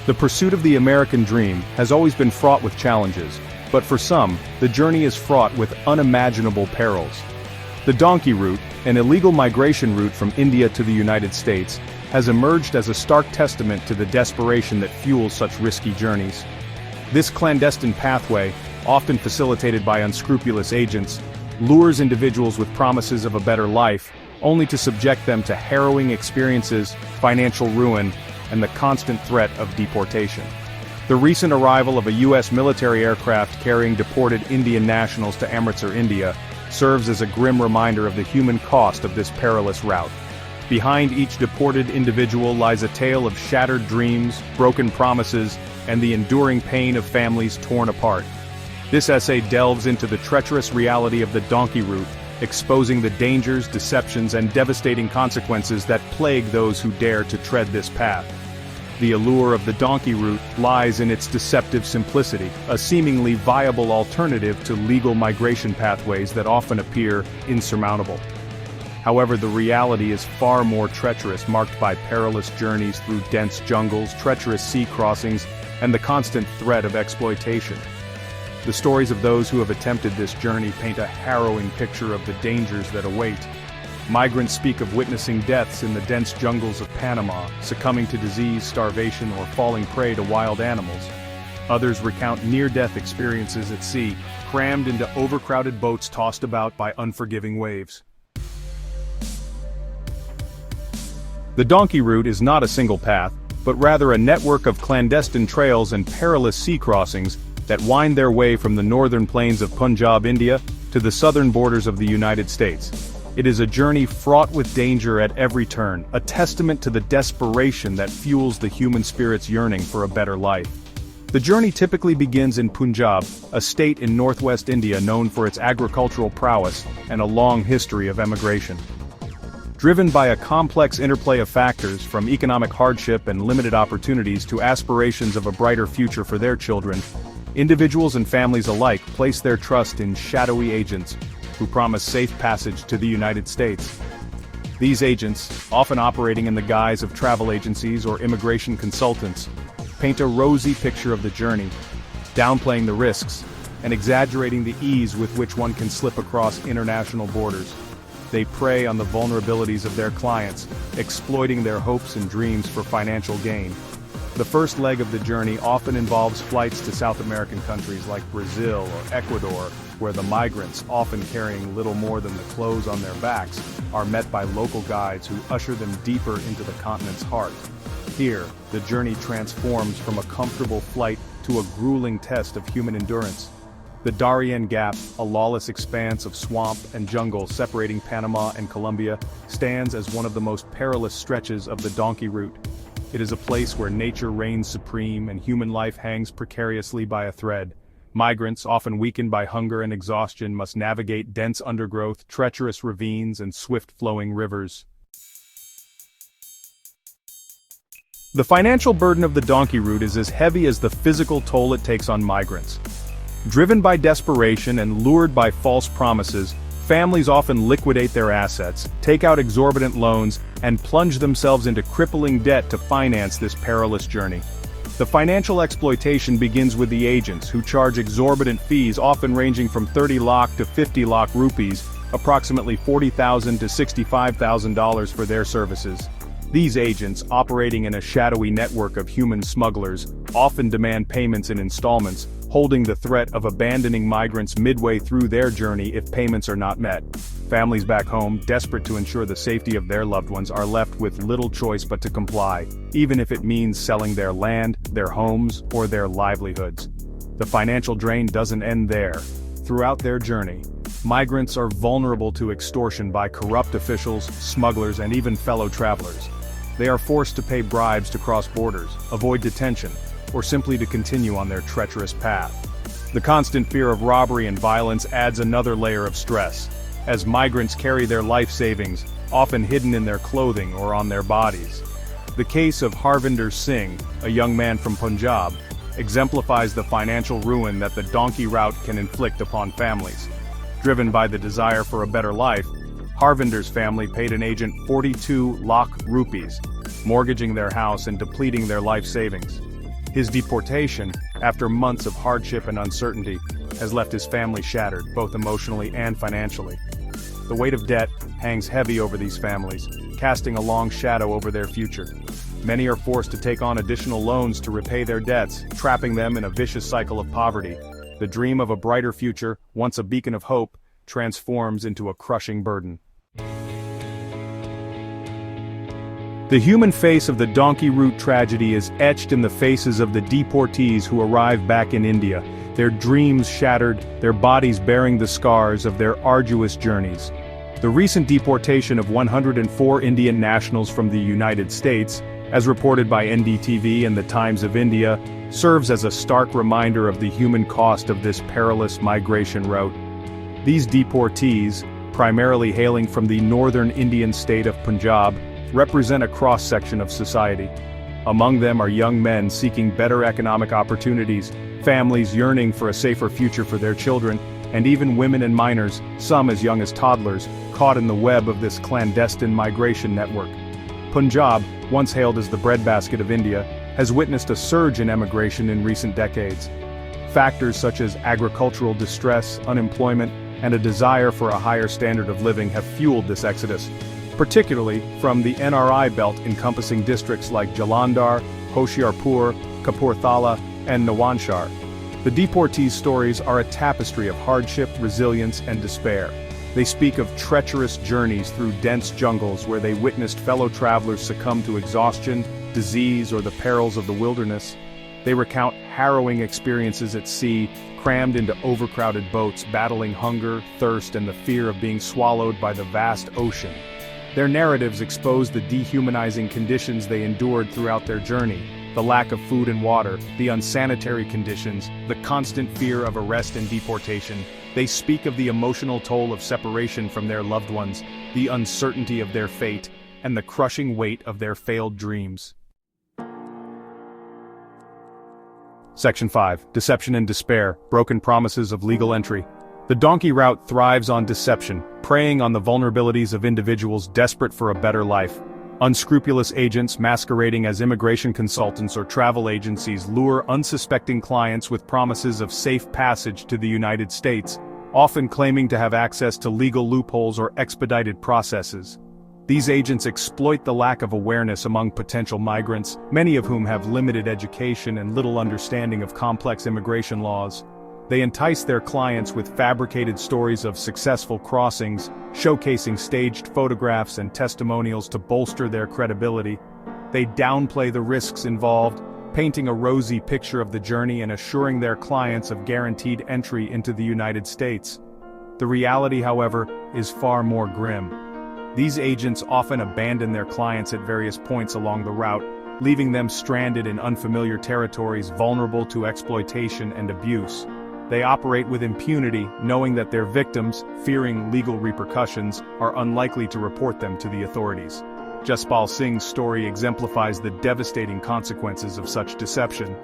The pursuit of the American dream has always been fraught with challenges, but for some, the journey is fraught with unimaginable perils. The donkey route, an illegal migration route from India to the United States, has emerged as a stark testament to the desperation that fuels such risky journeys. This clandestine pathway, often facilitated by unscrupulous agents, lures individuals with promises of a better life, only to subject them to harrowing experiences, financial ruin, and the constant threat of deportation. The recent arrival of a U.S. military aircraft carrying deported Indian nationals to Amritsar, India, serves as a grim reminder of the human cost of this perilous route. Behind each deported individual lies a tale of shattered dreams, broken promises, and the enduring pain of families torn apart. This essay delves into the treacherous reality of the donkey route, exposing the dangers, deceptions, and devastating consequences that plague those who dare to tread this path. The allure of the donkey route lies in its deceptive simplicity, a seemingly viable alternative to legal migration pathways that often appear insurmountable. However, the reality is far more treacherous, marked by perilous journeys through dense jungles, treacherous sea crossings, and the constant threat of exploitation. The stories of those who have attempted this journey paint a harrowing picture of the dangers that await. Migrants speak of witnessing deaths in the dense jungles of Panama, succumbing to disease, starvation, or falling prey to wild animals. Others recount near-death experiences at sea, crammed into overcrowded boats tossed about by unforgiving waves. The donkey route is not a single path, but rather a network of clandestine trails and perilous sea crossings that wind their way from the northern plains of Punjab, India, to the southern borders of the United States. It is a journey fraught with danger at every turn, a testament to the desperation that fuels the human spirit's yearning for a better life. The journey typically begins in Punjab, a state in northwest India known for its agricultural prowess and a long history of emigration. Driven by a complex interplay of factors, from economic hardship and limited opportunities to aspirations of a brighter future for their children, individuals and families alike place their trust in shadowy agents who promise safe passage to the United States. These agents, often operating in the guise of travel agencies or immigration consultants, paint a rosy picture of the journey, downplaying the risks and exaggerating the ease with which one can slip across international borders. They prey on the vulnerabilities of their clients, exploiting their hopes and dreams for financial gain. The first leg of the journey often involves flights to South American countries like Brazil or Ecuador, where the migrants, often carrying little more than the clothes on their backs, are met by local guides who usher them deeper into the continent's heart. Here, the journey transforms from a comfortable flight to a grueling test of human endurance. The Darien Gap, a lawless expanse of swamp and jungle separating Panama and Colombia, stands as one of the most perilous stretches of the donkey route. It is a place where nature reigns supreme and human life hangs precariously by a thread. Migrants, often weakened by hunger and exhaustion, must navigate dense undergrowth, treacherous ravines, and swift-flowing rivers. The financial burden of the donkey route is as heavy as the physical toll it takes on migrants. Driven by desperation and lured by false promises, families often liquidate their assets, take out exorbitant loans, and plunge themselves into crippling debt to finance this perilous journey. The financial exploitation begins with the agents, who charge exorbitant fees often ranging from 30 lakh to 50 lakh rupees, approximately $40,000 to $65,000 for their services. These agents, operating in a shadowy network of human smugglers, often demand payments in installments, holding the threat of abandoning migrants midway through their journey if payments are not met. Families back home, desperate to ensure the safety of their loved ones, are left with little choice but to comply, even if it means selling their land, their homes, or their livelihoods. The financial drain doesn't end there. Throughout their journey, migrants are vulnerable to extortion by corrupt officials, smugglers, and even fellow travelers. They are forced to pay bribes to cross borders, avoid detention, or simply to continue on their treacherous path. The constant fear of robbery and violence adds another layer of stress, as migrants carry their life savings, often hidden in their clothing or on their bodies. The case of Harvinder Singh, a young man from Punjab, exemplifies the financial ruin that the donkey route can inflict upon families. Driven by the desire for a better life, Harvinder's family paid an agent 42 lakh rupees, mortgaging their house and depleting their life savings. His deportation, after months of hardship and uncertainty, has left his family shattered, both emotionally and financially. The weight of debt hangs heavy over these families, casting a long shadow over their future. Many are forced to take on additional loans to repay their debts, trapping them in a vicious cycle of poverty. The dream of a brighter future, once a beacon of hope, transforms into a crushing burden. The human face of the donkey route tragedy is etched in the faces of the deportees who arrive back in India, their dreams shattered, their bodies bearing the scars of their arduous journeys. The recent deportation of 104 Indian nationals from the United States, as reported by NDTV and the Times of India, serves as a stark reminder of the human cost of this perilous migration route. These deportees, primarily hailing from the northern Indian state of Punjab, represent a cross-section of society. Among them are young men seeking better economic opportunities, families yearning for a safer future for their children, and even women and minors, some as young as toddlers, caught in the web of this clandestine migration network. Punjab, once hailed as the breadbasket of India, has witnessed a surge in emigration in recent decades. Factors such as agricultural distress, unemployment, and a desire for a higher standard of living have fueled this exodus, particularly from the NRI belt encompassing districts like Jalandhar, Hoshiarpur, Kapurthala, and Nawanshar. The deportees' stories are a tapestry of hardship, resilience, and despair. They speak of treacherous journeys through dense jungles where they witnessed fellow travelers succumb to exhaustion, disease, or the perils of the wilderness. They recount harrowing experiences at sea, crammed into overcrowded boats, battling hunger, thirst, and the fear of being swallowed by the vast ocean. Their narratives expose the dehumanizing conditions they endured throughout their journey, the lack of food and water, the unsanitary conditions, the constant fear of arrest and deportation. They speak of the emotional toll of separation from their loved ones, the uncertainty of their fate, and the crushing weight of their failed dreams. Section 5. Deception and Despair, Broken Promises of Legal Entry. The donkey route thrives on deception, preying on the vulnerabilities of individuals desperate for a better life. Unscrupulous agents masquerading as immigration consultants or travel agencies lure unsuspecting clients with promises of safe passage to the United States, often claiming to have access to legal loopholes or expedited processes. These agents exploit the lack of awareness among potential migrants, many of whom have limited education and little understanding of complex immigration laws. They entice their clients with fabricated stories of successful crossings, showcasing staged photographs and testimonials to bolster their credibility. They downplay the risks involved, painting a rosy picture of the journey and assuring their clients of guaranteed entry into the United States. The reality, however, is far more grim. These agents often abandon their clients at various points along the route, leaving them stranded in unfamiliar territories vulnerable to exploitation and abuse. They operate with impunity, knowing that their victims, fearing legal repercussions, are unlikely to report them to the authorities. Jaspal Singh's story exemplifies the devastating consequences of such deception.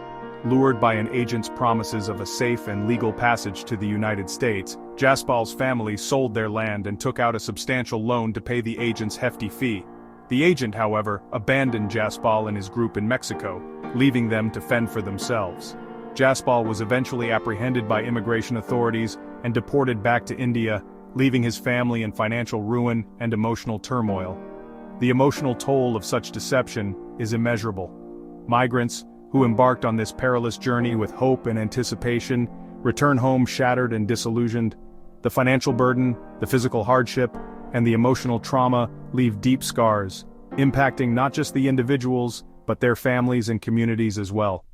Lured by an agent's promises of a safe and legal passage to the United States, Jaspal's family sold their land and took out a substantial loan to pay the agent's hefty fee. The agent, however, abandoned Jaspal and his group in Mexico, leaving them to fend for themselves. Jaspal was eventually apprehended by immigration authorities and deported back to India, leaving his family in financial ruin and emotional turmoil. The emotional toll of such deception is immeasurable. Migrants, who embarked on this perilous journey with hope and anticipation, return home shattered and disillusioned. The financial burden, the physical hardship, and the emotional trauma leave deep scars, impacting not just the individuals, but their families and communities as well.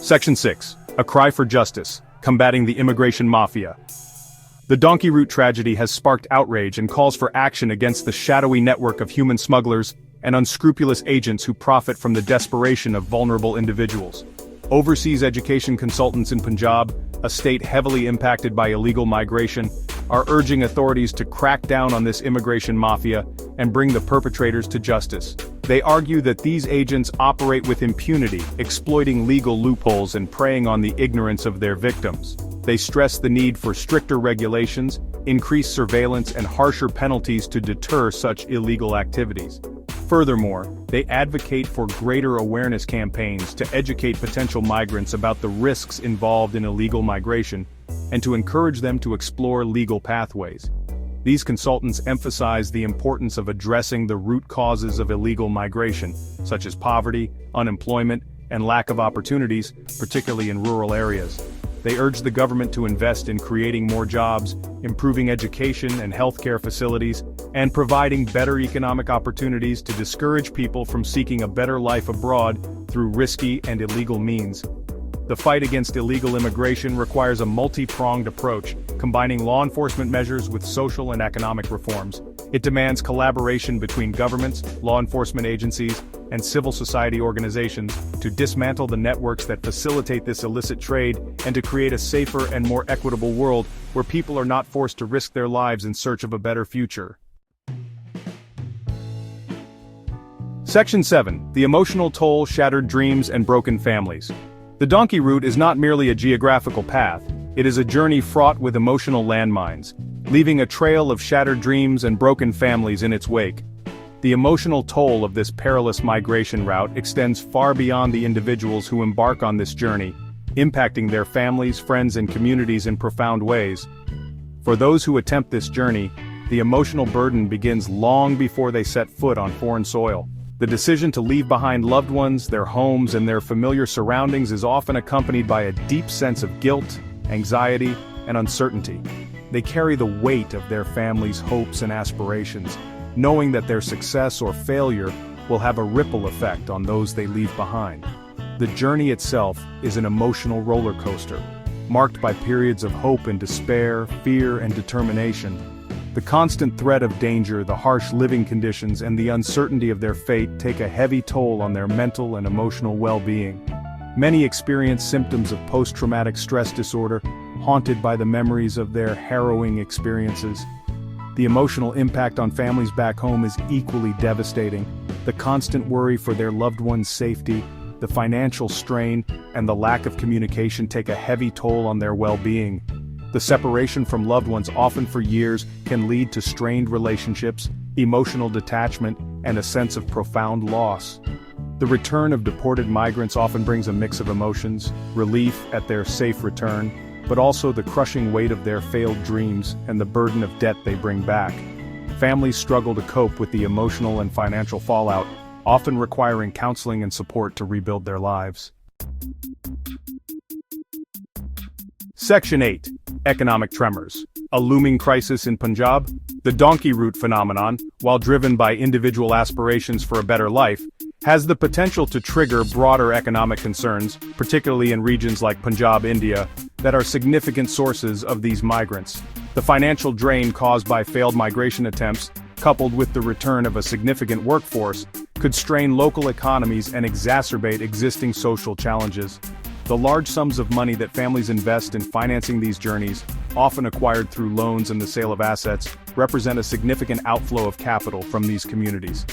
Section 6. A Cry for Justice, Combating the Immigration Mafia. The donkey route tragedy has sparked outrage and calls for action against the shadowy network of human smugglers and unscrupulous agents who profit from the desperation of vulnerable individuals. Overseas education consultants in Punjab, a state heavily impacted by illegal migration, are urging authorities to crack down on this immigration mafia and bring the perpetrators to justice. They argue that these agents operate with impunity, exploiting legal loopholes and preying on the ignorance of their victims. They stress the need for stricter regulations, increased surveillance, and harsher penalties to deter such illegal activities. Furthermore, they advocate for greater awareness campaigns to educate potential migrants about the risks involved in illegal migration, and to encourage them to explore legal pathways. These consultants emphasize the importance of addressing the root causes of illegal migration, such as poverty, unemployment, and lack of opportunities, particularly in rural areas. They urge the government to invest in creating more jobs, improving education and healthcare facilities, and providing better economic opportunities to discourage people from seeking a better life abroad through risky and illegal means. The fight against illegal immigration requires a multi-pronged approach, combining law enforcement measures with social and economic reforms. It demands collaboration between governments, law enforcement agencies, and civil society organizations to dismantle the networks that facilitate this illicit trade and to create a safer and more equitable world where people are not forced to risk their lives in search of a better future. Section 7. The emotional toll, shattered dreams, and broken families. The donkey route is not merely a geographical path, it is a journey fraught with emotional landmines, leaving a trail of shattered dreams and broken families in its wake. The emotional toll of this perilous migration route extends far beyond the individuals who embark on this journey, impacting their families, friends, and communities in profound ways. For those who attempt this journey, the emotional burden begins long before they set foot on foreign soil. The decision to leave behind loved ones, their homes, and their familiar surroundings is often accompanied by a deep sense of guilt, anxiety, and uncertainty. They carry the weight of their family's hopes and aspirations, knowing that their success or failure will have a ripple effect on those they leave behind. The journey itself is an emotional roller coaster, marked by periods of hope and despair, fear and determination. The constant threat of danger, the harsh living conditions, and the uncertainty of their fate take a heavy toll on their mental and emotional well-being. Many experience symptoms of post-traumatic stress disorder, haunted by the memories of their harrowing experiences. The emotional impact on families back home is equally devastating. The constant worry for their loved ones' safety, the financial strain, and the lack of communication take a heavy toll on their well-being. The separation from loved ones, often for years, can lead to strained relationships, emotional detachment, and a sense of profound loss. The return of deported migrants often brings a mix of emotions, relief at their safe return, but also the crushing weight of their failed dreams and the burden of debt they bring back. Families struggle to cope with the emotional and financial fallout, often requiring counseling and support to rebuild their lives. Section 8. Economic tremors. A looming crisis in Punjab? The donkey route phenomenon, while driven by individual aspirations for a better life, has the potential to trigger broader economic concerns, particularly in regions like Punjab, India, that are significant sources of these migrants. The financial drain caused by failed migration attempts, coupled with the return of a significant workforce, could strain local economies and exacerbate existing social challenges. The large sums of money that families invest in financing these journeys, often acquired through loans and the sale of assets, represent a significant outflow of capital from these communities.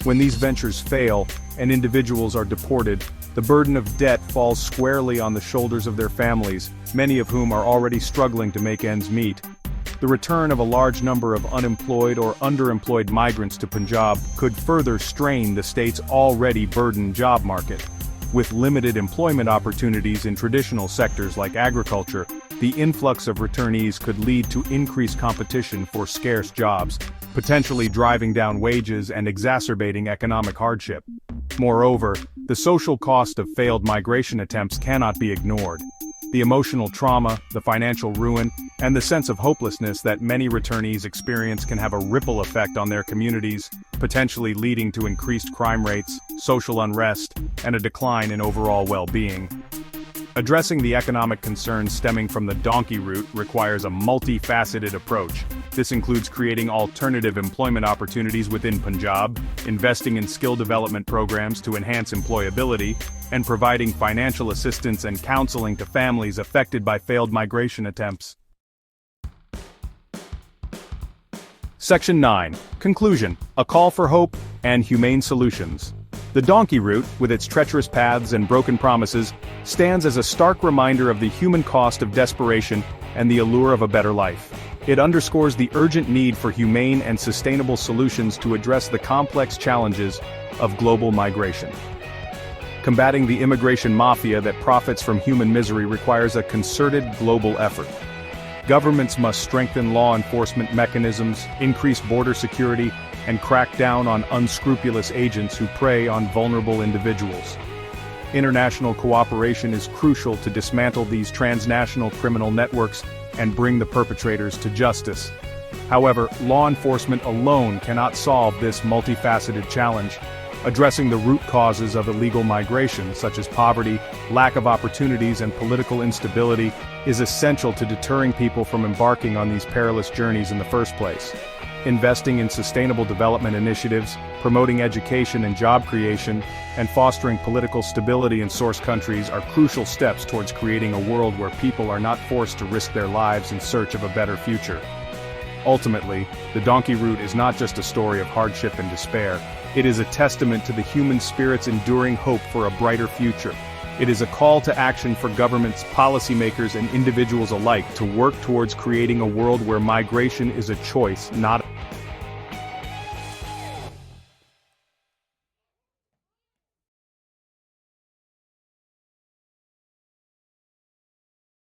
When these ventures fail, and individuals are deported, the burden of debt falls squarely on the shoulders of their families, many of whom are already struggling to make ends meet. The return of a large number of unemployed or underemployed migrants to Punjab could further strain the state's already burdened job market. With limited employment opportunities in traditional sectors like agriculture, the influx of returnees could lead to increased competition for scarce jobs, potentially driving down wages and exacerbating economic hardship. Moreover, the social cost of failed migration attempts cannot be ignored. The emotional trauma, the financial ruin, and the sense of hopelessness that many returnees experience can have a ripple effect on their communities, potentially leading to increased crime rates, social unrest, and a decline in overall well-being. Addressing the economic concerns stemming from the donkey route requires a multifaceted approach. This includes creating alternative employment opportunities within Punjab, investing in skill development programs to enhance employability, and providing financial assistance and counseling to families affected by failed migration attempts. Section 9. Conclusion. A call for hope and humane solutions. The donkey route, with its treacherous paths and broken promises, stands as a stark reminder of the human cost of desperation and the allure of a better life. It underscores the urgent need for humane and sustainable solutions to address the complex challenges of global migration. Combating the immigration mafia that profits from human misery requires a concerted global effort. Governments must strengthen law enforcement mechanisms, increase border security, and crack down on unscrupulous agents who prey on vulnerable individuals. International cooperation is crucial to dismantle these transnational criminal networks and bring the perpetrators to justice. However, law enforcement alone cannot solve this multifaceted challenge. Addressing the root causes of illegal migration, such as poverty, lack of opportunities, and political instability, is essential to deterring people from embarking on these perilous journeys in the first place. Investing in sustainable development initiatives, promoting education and job creation, and fostering political stability in source countries are crucial steps towards creating a world where people are not forced to risk their lives in search of a better future. Ultimately, the donkey route is not just a story of hardship and despair. It is a testament to the human spirit's enduring hope for a brighter future. It is a call to action for governments, policymakers, and individuals alike to work towards creating a world where migration is a choice, not